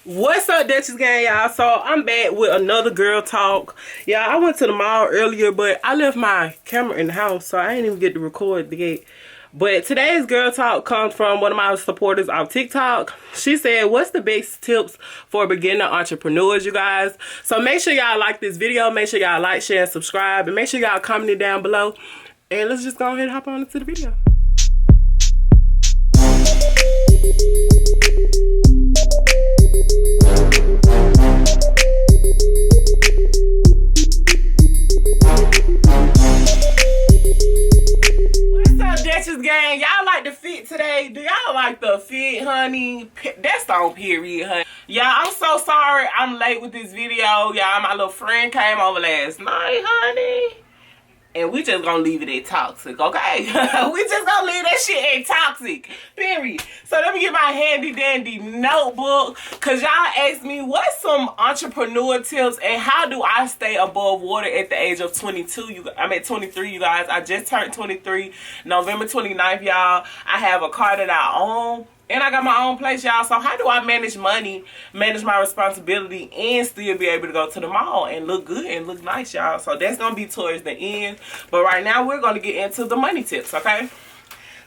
What's up, Duchess gang, y'all? So I'm back with another girl talk. Yeah, I went to the mall earlier, but I left my camera in the house, so I didn't even get to record the gate. But today's girl talk comes from one of my supporters on TikTok. She said, what's the best tips for beginner entrepreneurs, you guys? So make sure y'all like this video. Make sure y'all like, share, and subscribe. And make sure y'all comment it down below. And let's just go ahead and hop on into the video. Gang, y'all like the fit today? Do y'all like the fit, honey? That's on period, honey. Y'all, I'm so sorry I'm late with this video. Y'all, my little friend came over last night, honey. And we just gonna leave it at toxic, okay? We just gonna leave that shit at toxic, period. So let me get my handy dandy notebook, cause y'all asked me what's some entrepreneur tips and how do I stay above water at the age of 22. I'm at 23, you guys. I just turned 23, November 29th, y'all. I have a car that I own. And I got my own place, y'all. So how do I manage money, manage my responsibility, and still be able to go to the mall and look good and look nice, y'all? So that's going to be towards the end. But right now, we're going to get into the money tips, okay?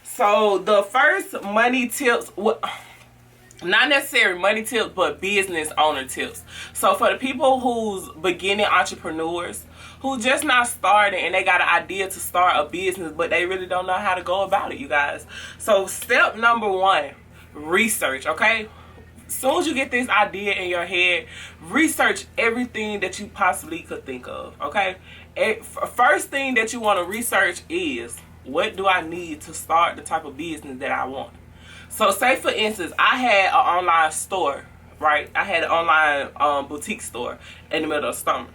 So the first money tips, not necessarily money tips, but business owner tips. So for the people who's beginning entrepreneurs, who just not starting and they got an idea to start a business, but they really don't know how to go about it, you guys. So step number one, research, okay? As soon as you get this idea in your head, research everything that you possibly could think of, okay? First thing that you want to research is, what do I need to start the type of business that I want? So say for instance, I had an online store, right? I had an online boutique store in the middle of summer.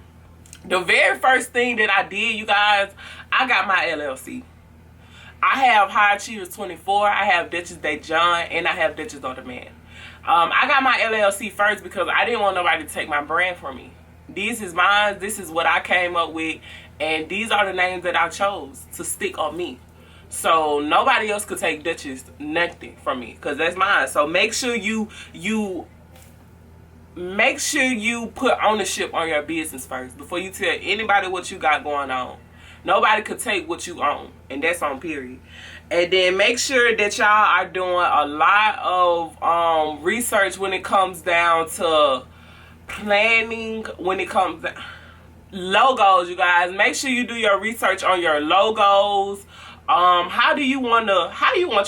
The very first thing that I did, you guys, I got my LLC. I have High Achievers 24, I have Duchess Day John, and I have Duchess on Demand. I got my LLC first because I didn't want nobody to take my brand from me. This is mine, this is what I came up with, and these are the names that I chose to stick on me. So nobody else could take Duchess nothing from me because that's mine. So make sure you put ownership on your business first before you tell anybody what you got going on. Nobody could take what you own, and that's on period. And then make sure that y'all are doing a lot of research when it comes down to planning, when it comes to logos, you guys. Make sure you do your research on your logos. How do you want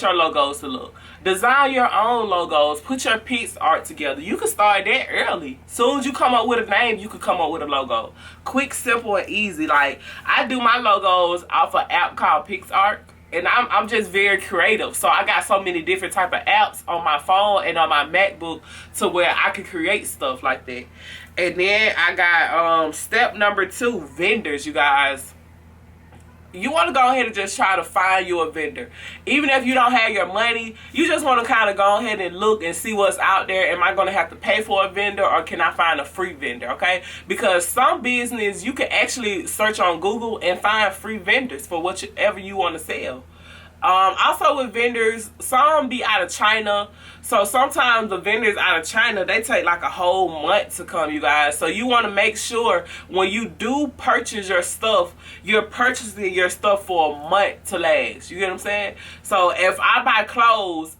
your logos to look? Design your own logos. Put your pics art together. You can start that early. Soon as you come up with a name, you can come up with a logo. Quick, simple, and easy. Like, I do my logos off an app called PixArt. And I'm just very creative. So I got so many different type of apps on my phone and on my MacBook to where I can create stuff like that. And then I got step number 2, vendors, you guys. You want to go ahead and just try to find you a vendor. Even if you don't have your money, you just want to kind of go ahead and look and see what's out there. Am I going to have to pay for a vendor, or can I find a free vendor, okay? Because some business, you can actually search on Google and find free vendors for whatever you want to sell. Also with vendors, some be out of China. So sometimes the vendors out of China, they take like a whole month to come, you guys. So you want to make sure when you do purchase your stuff, you're purchasing your stuff for a month to last. You get what I'm saying? So if I buy clothes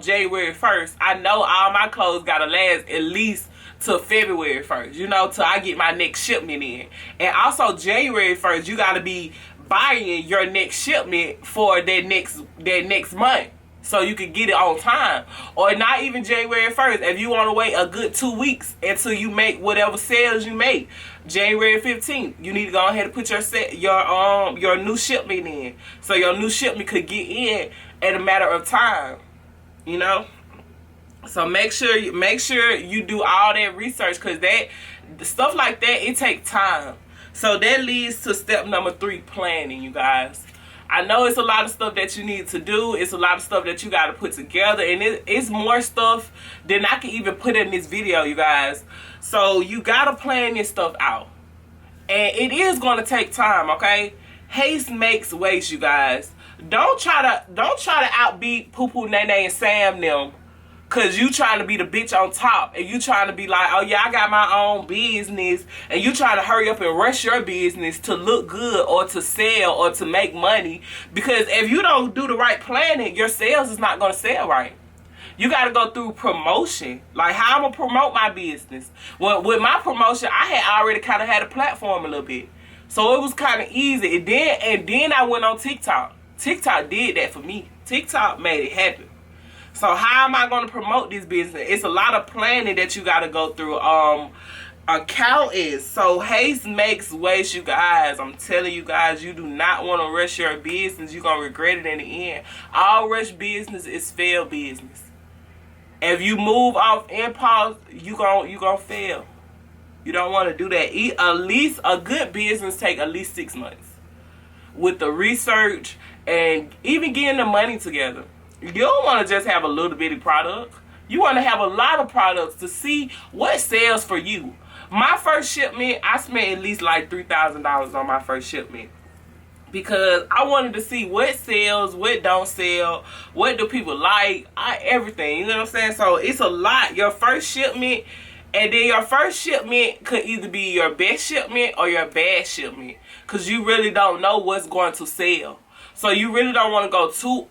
January 1st, I know all my clothes got to last at least till February 1st, you know, till I get my next shipment in. And also January 1st, you got to be buying your next shipment for that next month so you can get it on time. Or not even January 1st. If you want to wait a good 2 weeks until you make whatever sales you make, January 15th, you need to go ahead and put your new shipment in, so your new shipment could get in at a matter of time, you know. So make sure you do all that research, because that stuff like that, it takes time. So that leads to step number 3, planning, you guys. I know it's a lot of stuff that you need to do. It's a lot of stuff that you got to put together. And it's more stuff than I can even put in this video, you guys. So you got to plan this stuff out. And it is going to take time, okay? Haste makes waste, you guys. Don't try to outbeat Poo Poo, Nene, and Sam them Cause you trying to be the bitch on top, and you trying to be like, oh yeah, I got my own business, and you trying to hurry up and rush your business to look good or to sell or to make money. Because if you don't do the right planning, your sales is not gonna sell right. You got to go through promotion. Like, how I'm going to promote my business. Well, with my promotion, I had already kind of had a platform a little bit. So it was kind of easy. And then I went on TikTok. TikTok did that for me. TikTok made it happen. So how am I going to promote this business? It's a lot of planning that you got to go through. Accounting. So haste makes waste, you guys. I'm telling you guys, you do not want to rush your business. You're going to regret it in the end. All rush business is failed business. If you move off impulse, you gonna fail. You don't want to do that. At least a good business take at least 6 months with the research and even getting the money together. You don't want to just have a little bitty product. You want to have a lot of products to see what sells for you. My first shipment, I spent at least like $3,000 on my first shipment. Because I wanted to see what sells, what don't sell, what do people like, everything. You know what I'm saying? So it's a lot. Your first shipment, and then your first shipment could either be your best shipment or your bad shipment. Because you really don't know what's going to sell. So you really don't want to go too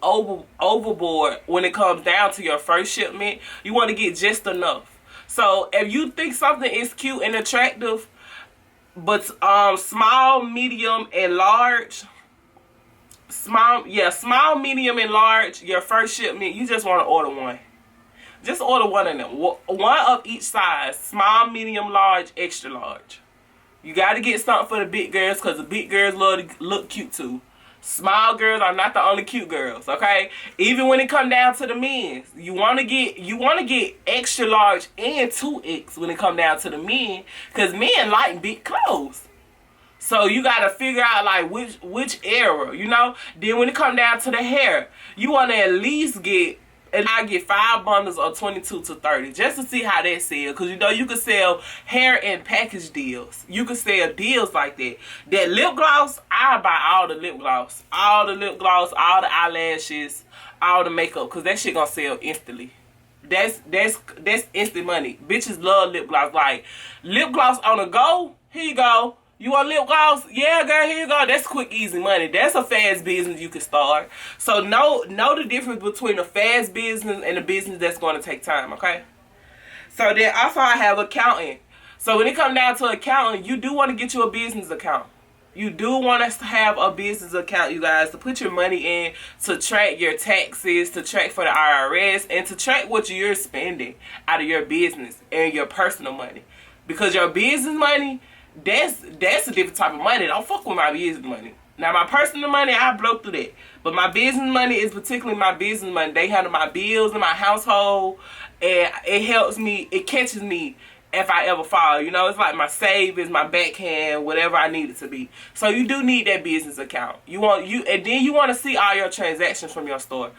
overboard when it comes down to your first shipment. You want to get just enough. So if you think something is cute and attractive, but small, medium, and large. Small, medium, and large. Your first shipment, you just want to order one. Just order one of them. One of each size. Small, medium, large, extra large. You got to get something for the big girls because the big girls love to look cute too. Small girls are not the only cute girls, okay? Even when it come down to the men, you want to get extra large and 2X when it come down to the men, cause men like big clothes. So you gotta figure out like which era, you know. Then when it come down to the hair, you want to at least get. And I get 5 bundles of 22 to 30 just to see how that sells. Because you know you can sell hair and package deals. You can sell deals like that. That lip gloss, I buy all the lip gloss. All the lip gloss, all the eyelashes, all the makeup. Because that shit gonna sell instantly. That's instant money. Bitches love lip gloss. Like, lip gloss on the go, here you go. You want lip gloss? Yeah, girl, here you go. That's quick, easy money. That's a fast business you can start. So know the difference between a fast business and a business that's going to take time, okay? So then also I have accounting. So when it comes down to accounting, you do want to get you a business account. You do want us to have a business account, you guys, to put your money in, to track your taxes, to track for the IRS, and to track what you're spending out of your business and your personal money. Because your business money, that's a different type of money. Don't fuck with my business money. Now, my personal money, I blow through that. But my business money is particularly my business money. They handle my bills in my household. And it helps me, it catches me if I ever fall. You know, it's like my savings, my backhand, whatever I need it to be. So you do need that business account. And then you want to see all your transactions from your store.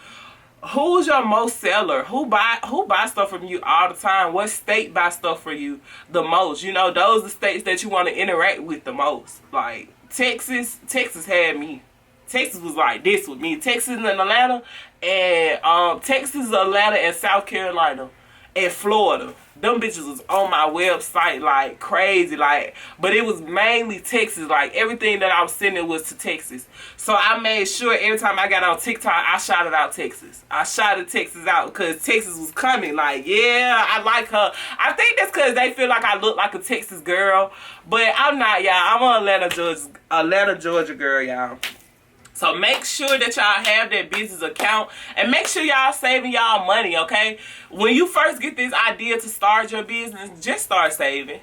Who's your most seller? Who buy stuff from you all the time? What state buy stuff for you the most? You know, those are the states that you want to interact with the most. Like Texas had me. Texas was like this with me. Texas and Atlanta, and Texas, Atlanta, and South Carolina, and Florida. Them bitches was on my website like crazy, like, but it was mainly Texas. Like, everything that I was sending was to Texas. So I made sure every time I got on TikTok, I shouted out Texas. I shouted Texas out because Texas was coming. Like, yeah, I like her. I think that's because they feel like I look like a Texas girl, but I'm not, y'all. I'm an Atlanta, Georgia girl, y'all. So make sure that y'all have that business account, and make sure y'all saving y'all money, okay? When you first get this idea to start your business, just start saving.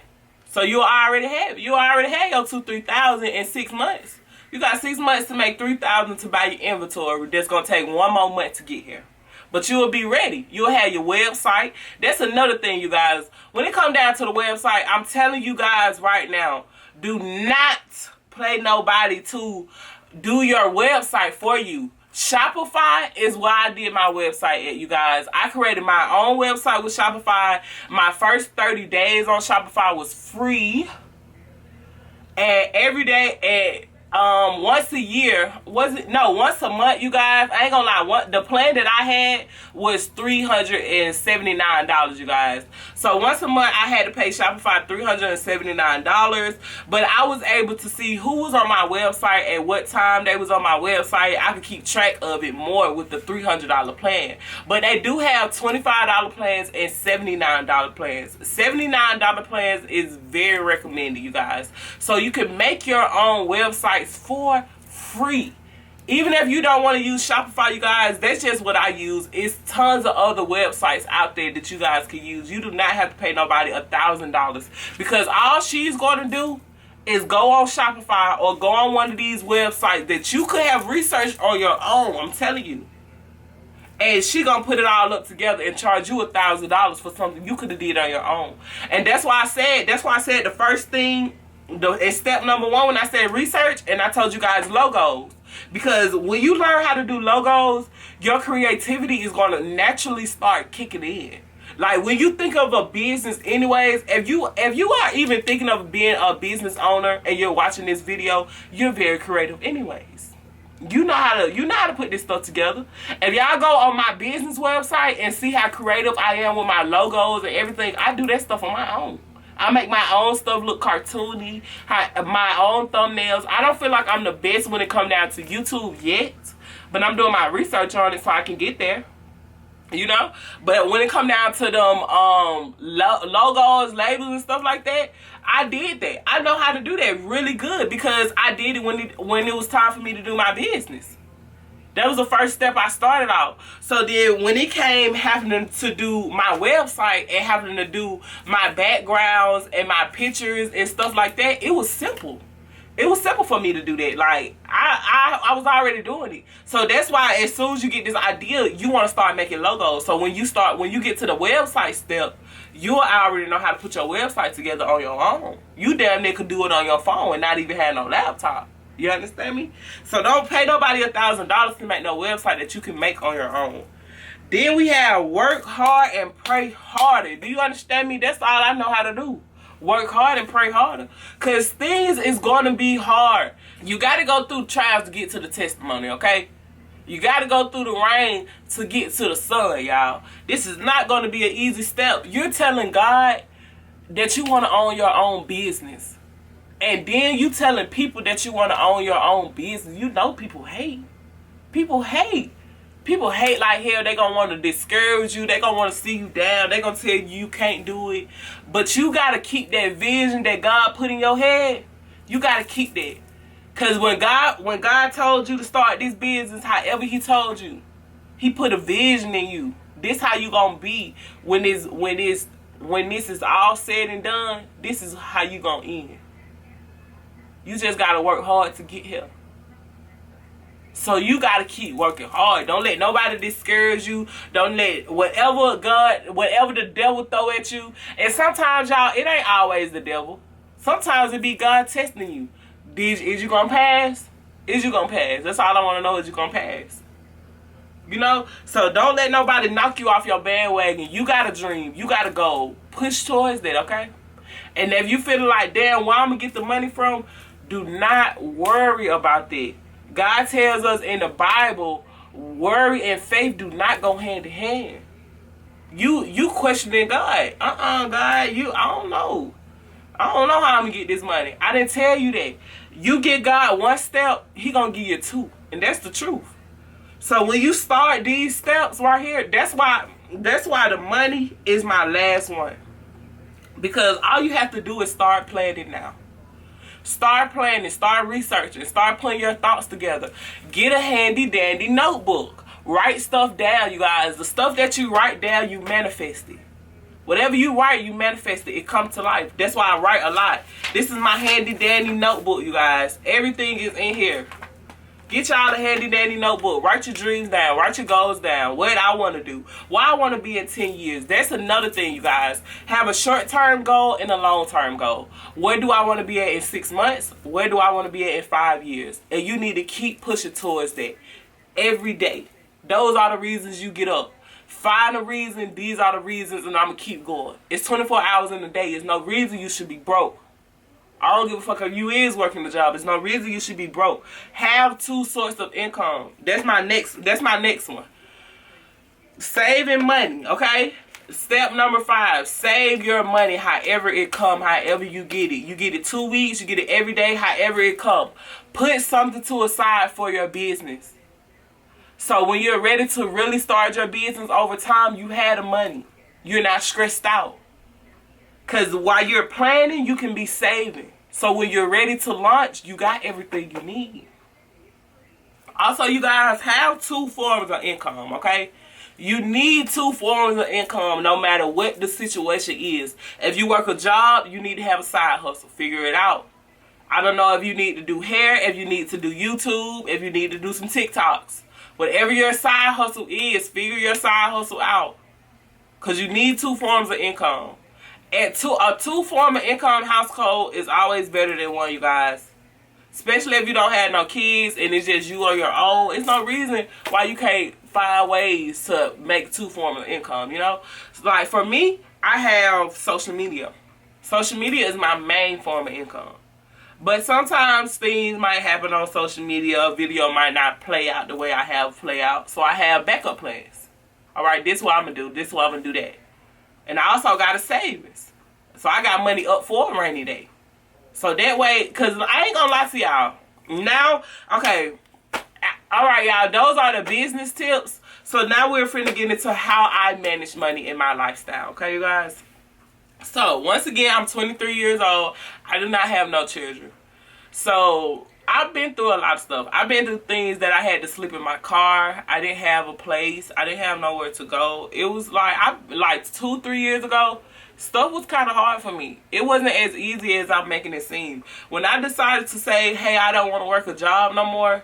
So you already have your $2,000-3,000 in 6 months. You got 6 months to make $3,000 to buy your inventory. That's gonna take 1 more month to get here. But you will be ready. You'll have your website. That's another thing, you guys. When it comes down to the website, I'm telling you guys right now, do not play nobody to do your website for you. Shopify is where I did my website at, you guys. I created my own website with Shopify. My first 30 days on Shopify was free. And every day, once a year. Once a month, you guys. I ain't gonna lie, the plan that I had was $379, you guys. So once a month I had to pay Shopify $379, but I was able to see who was on my website at what time they was on my website. I could keep track of it more with the $300 plan. But they do have $25 plans and $79 plans. $79 plans is very recommended, you guys. So you can make your own websites for free. Even if you don't want to use Shopify, you guys, that's just what I use. It's tons of other websites out there that you guys can use. You do not have to pay nobody $1,000, because all she's going to do is go on Shopify or go on one of these websites that you could have researched on your own. I'm telling you. And she gonna put it all up together and charge you $1,000 for something you could have did on your own. And that's why I said the first thing, in step number 1, when I said research, and I told you guys logos. Because when you learn how to do logos, your creativity is going to naturally start kicking in. Like, when you think of a business anyways, if you are even thinking of being a business owner and you're watching this video, you're very creative anyways. You know how to put this stuff together. If y'all go on my business website and see how creative I am with my logos and everything, I do that stuff on my own. I make my own stuff look cartoony, my own thumbnails. I don't feel like I'm the best when it comes down to YouTube yet, but I'm doing my research on it so I can get there. You know? But when it come down to them logos, labels, and stuff like that, I did that. I know how to do that really good because I did it when it was time for me to do my business. That was the first step I started out. So then when it came having to do my website and having to do my backgrounds and my pictures and stuff like that, it was simple. It was simple for me to do that. Like, I was already doing it. So that's why as soon as you get this idea, you want to start making logos. So when you get to the website step, you already know how to put your website together on your own. You damn near could do it on your phone and not even have no laptop. You understand me? So don't pay nobody $1,000 to make no website that you can make on your own. Then we have work hard and pray harder. Do you understand me? That's all I know how to do. Work hard and pray harder. Because things is going to be hard. You got to go through trials to get to the testimony, okay? You got to go through the rain to get to the sun, y'all. This is not going to be an easy step. You're telling God that you want to own your own business. And then you telling people that you want to own your own business. You know people hate. People hate. People hate like hell. They going to want to discourage you. They going to want to see you down. They going to tell you can't do it. But you got to keep that vision that God put in your head. You got to keep that. Because when God told you to start this business, however he told you, he put a vision in you. This how you going to be when this is all said and done. This is how you going to end. You just got to work hard to get here. So you got to keep working hard. Don't let nobody discourage you. Don't let whatever the devil throw at you. And sometimes, y'all, it ain't always the devil. Sometimes it be God testing you. Is you going to pass? Is you going to pass? That's all I want to know, is you going to pass? You know? So don't let nobody knock you off your bandwagon. You got a dream. You got a goal. Push towards that, okay? And if you feeling like, damn, where I'm going to get the money from? Do not worry about that. God tells us in the Bible, worry and faith do not go hand in hand. You questioning God. God, I don't know. I don't know how I'm going to get this money. I didn't tell you that. You get God one step, he going to give you two. And that's the truth. So when you start these steps right here, that's why the money is my last one. Because all you have to do is start planning now. Start planning, start researching, start putting your thoughts together. Get a handy dandy notebook. Write stuff down, you guys. The stuff that you write down, you manifest it. Whatever you write, you manifest it. It comes to life. That's why I write a lot. This is my handy dandy notebook, you guys. Everything is in here. Get y'all a handy dandy notebook. Write your dreams down. Write your goals down. What I want to do. Why I want to be in 10 years. That's another thing, you guys. Have a short-term goal and a long-term goal. Where do I want to be at in 6 months? Where do I want to be at in 5 years? And you need to keep pushing towards that every day. Those are the reasons you get up. Find a reason. These are the reasons, and I'm going to keep going. It's 24 hours in a day. There's no reason you should be broke. I don't give a fuck if you is working the job. There's no reason you should be broke. Have two sources of income. That's my next one. Saving money, okay? Step number 5, save your money however it come, however you get it. You get it 2 weeks, you get it every day, however it come. Put something to aside for your business. So when you're ready to really start your business over time, you have the money. You're not stressed out. Because while you're planning, you can be saving. So when you're ready to launch, you got everything you need. Also, you guys have 2 forms of income, okay? You need 2 forms of income no matter what the situation is. If you work a job, you need to have a side hustle. Figure it out. I don't know if you need to do hair, if you need to do YouTube, if you need to do some TikToks. Whatever your side hustle is, figure your side hustle out. Because you need 2 forms of income. And a 2 form of income household is always better than one, you guys. Especially if you don't have no kids and it's just you on your own. It's no reason why you can't find ways to make 2 forms of income, you know? So like for me, I have social media. Social media is my main form of income. But sometimes things might happen on social media. A video might not play out the way I have play out. So I have backup plans. Alright, this is what I'm going to do. This is what I'm going to do that. And I also got a savings. So I got money up for a rainy day. So that way, because I ain't going to lie to y'all. Now, okay. Alright, y'all. Those are the business tips. So now we're finna get into how I manage money in my lifestyle. Okay, you guys? So, once again, I'm 23 years old. I do not have no children. So, I've been through a lot of stuff. I've been through things that I had to sleep in my car. I didn't have a place. I didn't have nowhere to go. It was like 2-3 years ago, stuff was kind of hard for me. It wasn't as easy as I'm making it seem. When I decided to say, hey, I don't want to work a job no more,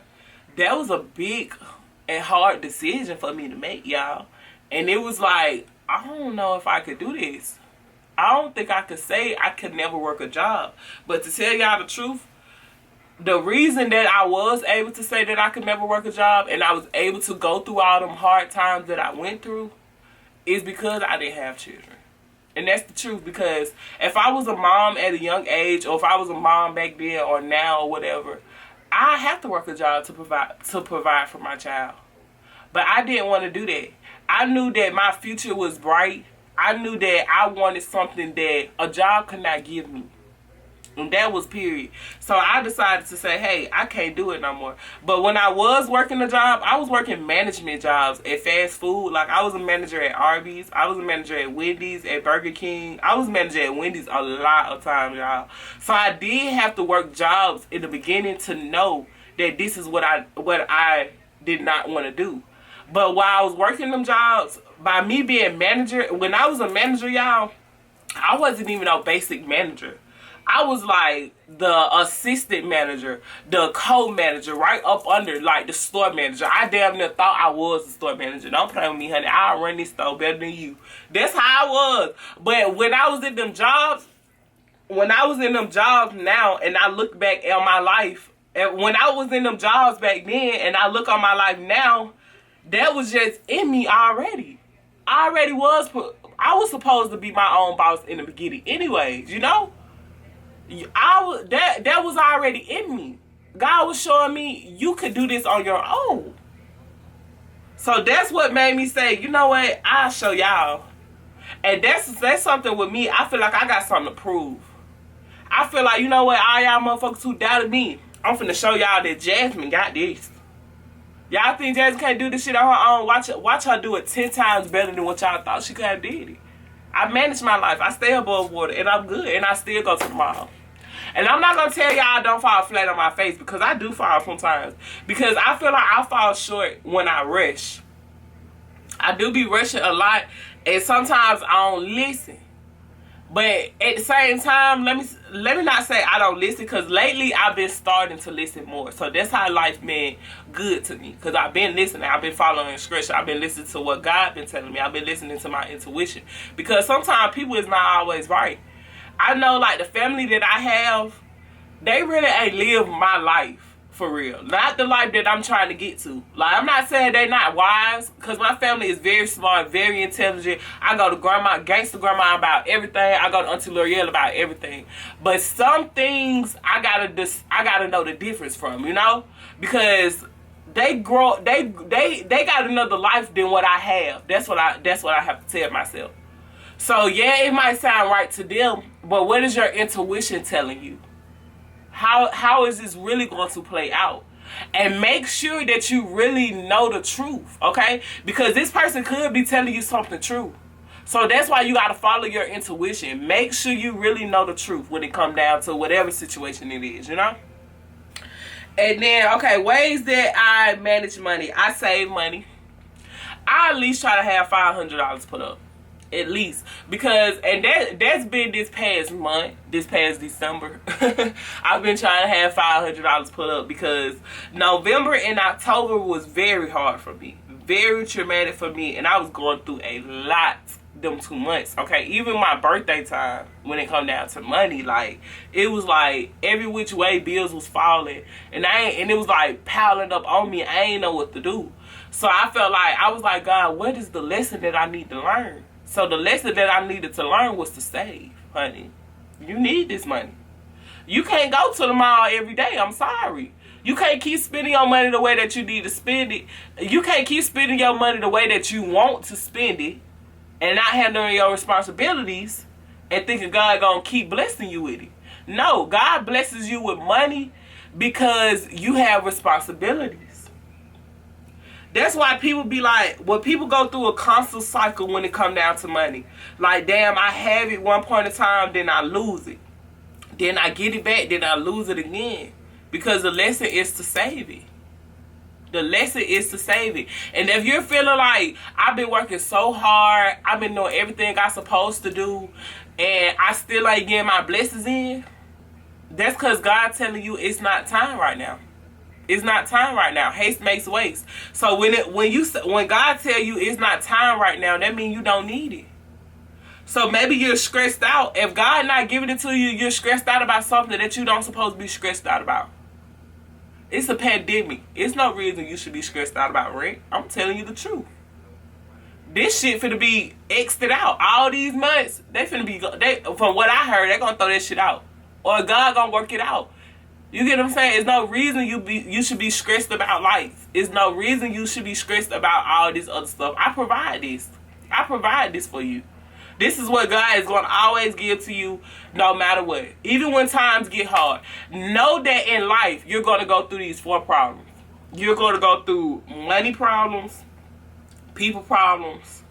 that was a big and hard decision for me to make, y'all. And it was like, I don't know if I could do this. I don't think I could say I could never work a job. But to tell y'all the truth, the reason that I was able to say that I could never work a job and I was able to go through all them hard times that I went through is because I didn't have children. And that's the truth, because if I was a mom at a young age, or if I was a mom back then or now or whatever, I have to work a job to provide for my child. But I didn't want to do that. I knew that my future was bright. I knew that I wanted something that a job could not give me. And that was period. So I decided to say, hey, I can't do it no more. But when I was working a job, I was working management jobs at fast food. Like I was a manager at Arby's. I was a manager at Wendy's, at Burger King. I was a manager at Wendy's a lot of times, y'all. So I did have to work jobs in the beginning to know that this is what I did not want to do. But while I was working them jobs, by me being manager, when I was a manager, y'all, I wasn't even no basic manager. I was like the assistant manager, the co-manager, right up under like the store manager. I damn near thought I was the store manager. Don't play with me, honey. I'll run this store better than you. That's how I was. But when I was in them jobs, now, and I look back at my life, and when I was in them jobs back then, and I look on my life now, that was just in me already. I was supposed to be my own boss in the beginning anyways, you know? That was already in me. God was showing me you could do this on your own. So that's what made me say, you know what? I'll show y'all. And that's something with me. I feel like I got something to prove. I feel like, you know what? All y'all motherfuckers who doubted me, I'm finna show y'all that Jasmine got this. Y'all think Jasmine can't do this shit on her own? Watch her do it 10 times better than what y'all thought she could have did it. I manage my life. I stay above water, and I'm good, and I still go to the mall. And I'm not going to tell y'all don't fall flat on my face, because I do fall sometimes. Because I feel like I fall short when I rush. I do be rushing a lot, and sometimes I don't listen. But at the same time, let me not say I don't listen, because lately I've been starting to listen more. So that's how life been good to me, because I've been listening. I've been following scripture. I've been listening to what God been telling me. I've been listening to my intuition, because sometimes people is not always right. I know, like, the family that I have, they really ain't lived my life For real. Not the life that I'm trying to get to. Like, I'm not saying they're not wise, because my family is very smart, very intelligent. I go to gangster grandma about everything. I go to Auntie L'Oreal about everything. But some things I gotta know the difference from, you know? Because they got another life than what I have. That's what I have to tell myself. So yeah, it might sound right to them, but what is your intuition telling you? How is this really going to play out? And make sure that you really know the truth, okay? Because this person could be telling you something true. So that's why you got to follow your intuition. Make sure you really know the truth when it comes down to whatever situation it is, you know? And then, okay, ways that I manage money. I save money. I at least try to have $500 put up. At least, because, and that's been this past month, this past December. I've been trying to have $500 put up, because November and October was very hard for me, very traumatic for me, and I was going through a lot them 2 months. Okay, even my birthday time, when it come down to money, like, it was like every which way bills was falling, and it was like piling up on me. I ain't know what to do. So I felt like, I was like, God, what is the lesson that I need to learn? So the lesson that I needed to learn was to save, honey. You need this money. You can't go to the mall every day. I'm sorry. You can't keep spending your money the way that you need to spend it. You can't keep spending your money the way that you want to spend it and not handling your responsibilities and thinking God gonna keep blessing you with it. No, God blesses you with money because you have responsibilities. That's why people be like, when people go through a constant cycle when it come down to money. Like, damn, I have it one point in time, then I lose it. Then I get it back, then I lose it again. Because the lesson is to save it. The lesson is to save it. And if you're feeling like, I've been working so hard, I've been doing everything I'm supposed to do, and I still ain't getting my blessings in, that's because God telling you it's not time right now. It's not time right now. Haste makes waste. So when God tell you it's not time right now, that means you don't need it. So maybe you're stressed out. If God not giving it to you, you're stressed out about something that you don't supposed to be stressed out about. It's a pandemic. It's no reason you should be stressed out about rent. I'm telling you the truth. This shit finna be X'd out. All these months, from what I heard, they're gonna throw that shit out. Or God gonna work it out. You get what I'm saying? There's no reason you should be stressed about life. There's no reason you should be stressed about all this other stuff. I provide this. I provide this for you. This is what God is going to always give to you no matter what. Even when times get hard. Know that in life, you're going to go through these 4 problems. You're going to go through money problems, people problems,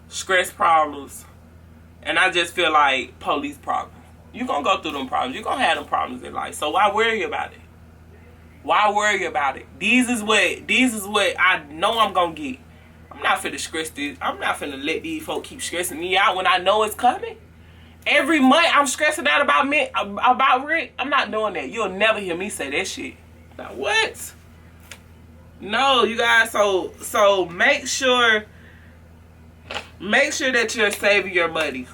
stress problems, and I just feel like police problems. You're going to go through them problems. You're going to have them problems in life. So why worry about it? Why worry about it? These is what I know I'm going to get. I'm not finna stress this. I'm not finna let these folk keep stressing me out when I know it's coming. Every month I'm stressing out about rent. I'm not doing that. You'll never hear me say that shit. Now what? No, you guys, so make sure that you're saving your money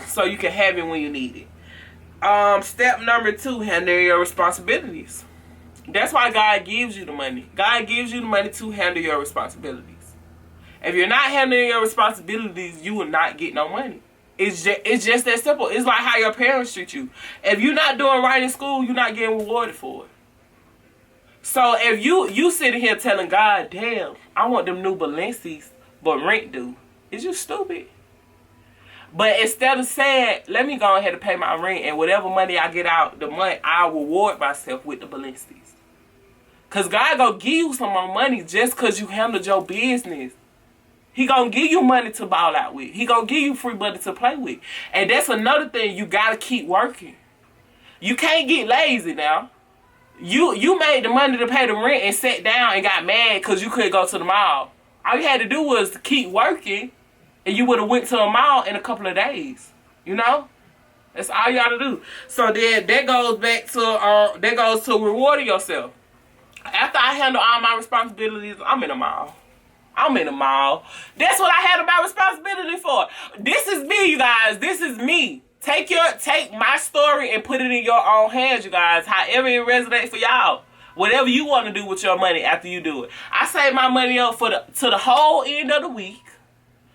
so you can have it when you need it. Step number 2, handle your responsibilities. That's why God gives you the money. God gives you the money to handle your responsibilities. If you're not handling your responsibilities, you will not get no money. It's just that simple. It's like how your parents treat you. If you're not doing right in school, you're not getting rewarded for it. So if you sitting here telling God, damn, I want them new Balenci's, but rent due, is you stupid? But instead of saying, let me go ahead and pay my rent, and whatever money I get out the month, I'll reward myself with the Balenci's. Because God gonna give you some more money just because you handled your business. He gonna give you money to ball out with. He gonna give you free money to play with. And that's another thing, you gotta keep working. You can't get lazy now. You made the money to pay the rent and sat down and got mad because you couldn't go to the mall. All you had to do was keep working, and you would have went to a mall in a couple of days. You know? That's all you gotta do. So then that goes to rewarding yourself. After I handle all my responsibilities, I'm in a mall. That's what I had my responsibility for. This is me, you guys. This is me. Take my story and put it in your own hands, you guys. However it resonates for y'all. Whatever you want to do with your money after you do it. I save my money up to the whole end of the week.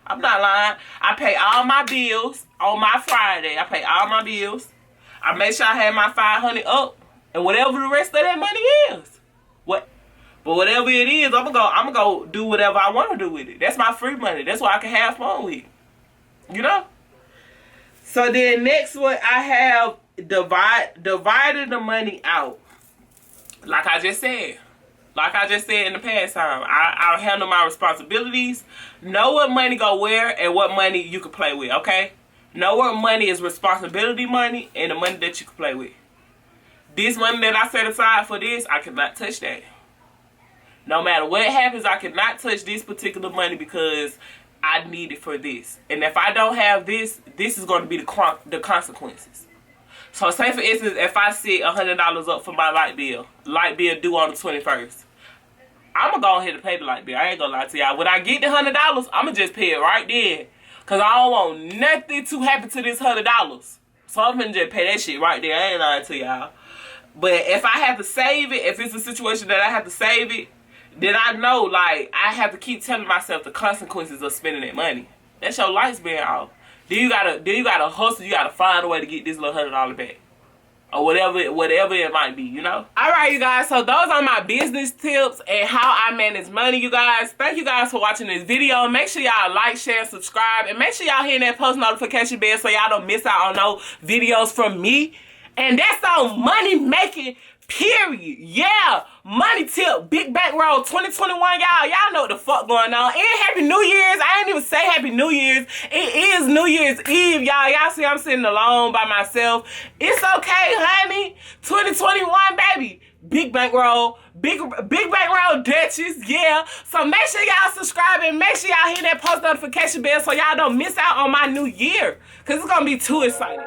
I'm not lying. I pay all my bills on my Friday. I pay all my bills. I make sure I have my $500 up, and whatever the rest of that money is. But whatever it is, I'm gonna go do whatever I want to do with it. That's my free money. That's what I can have fun with. You know? So then next one, I have divided the money out. Like I just said. Like I just said in the past time, I'll handle my responsibilities. Know what money go where and what money you can play with, okay? Know what money is responsibility money and the money that you can play with. This money that I set aside for this, I cannot touch that. No matter what happens, I cannot touch this particular money because I need it for this. And if I don't have this, this is going to be the consequences. So say for instance, if I set $100 up for my light bill due on the 21st, I'm going to go ahead and pay the light bill. I ain't going to lie to y'all. When I get the $100, I'm going to just pay it right then. Because I don't want nothing to happen to this $100. So I'm going to just pay that shit right there. I ain't lying to y'all. But if I have to save it, if it's a situation that I have to save it, then I know, like, I have to keep telling myself the consequences of spending that money. That's your lights being off. Then you gotta hustle. You gotta find a way to get this little $100 back, or whatever it might be. You know. All right, you guys. So those are my business tips and how I manage money. You guys. Thank you guys for watching this video. Make sure y'all like, share, subscribe, and make sure y'all hit that post notification bell so y'all don't miss out on no videos from me. And that's on money making. Period. Yeah. Money tip. Big Bank Roll 2021, y'all. Y'all know what the fuck going on. And Happy New Year's. I ain't even say Happy New Year's. It is New Year's Eve, y'all. Y'all see I'm sitting alone by myself. It's okay, honey. 2021, baby. Big Bank Roll. Big Bank Roll Duchess. Yeah. So make sure y'all subscribe and make sure y'all hit that post notification bell so y'all don't miss out on my new year. Because it's going to be too exciting.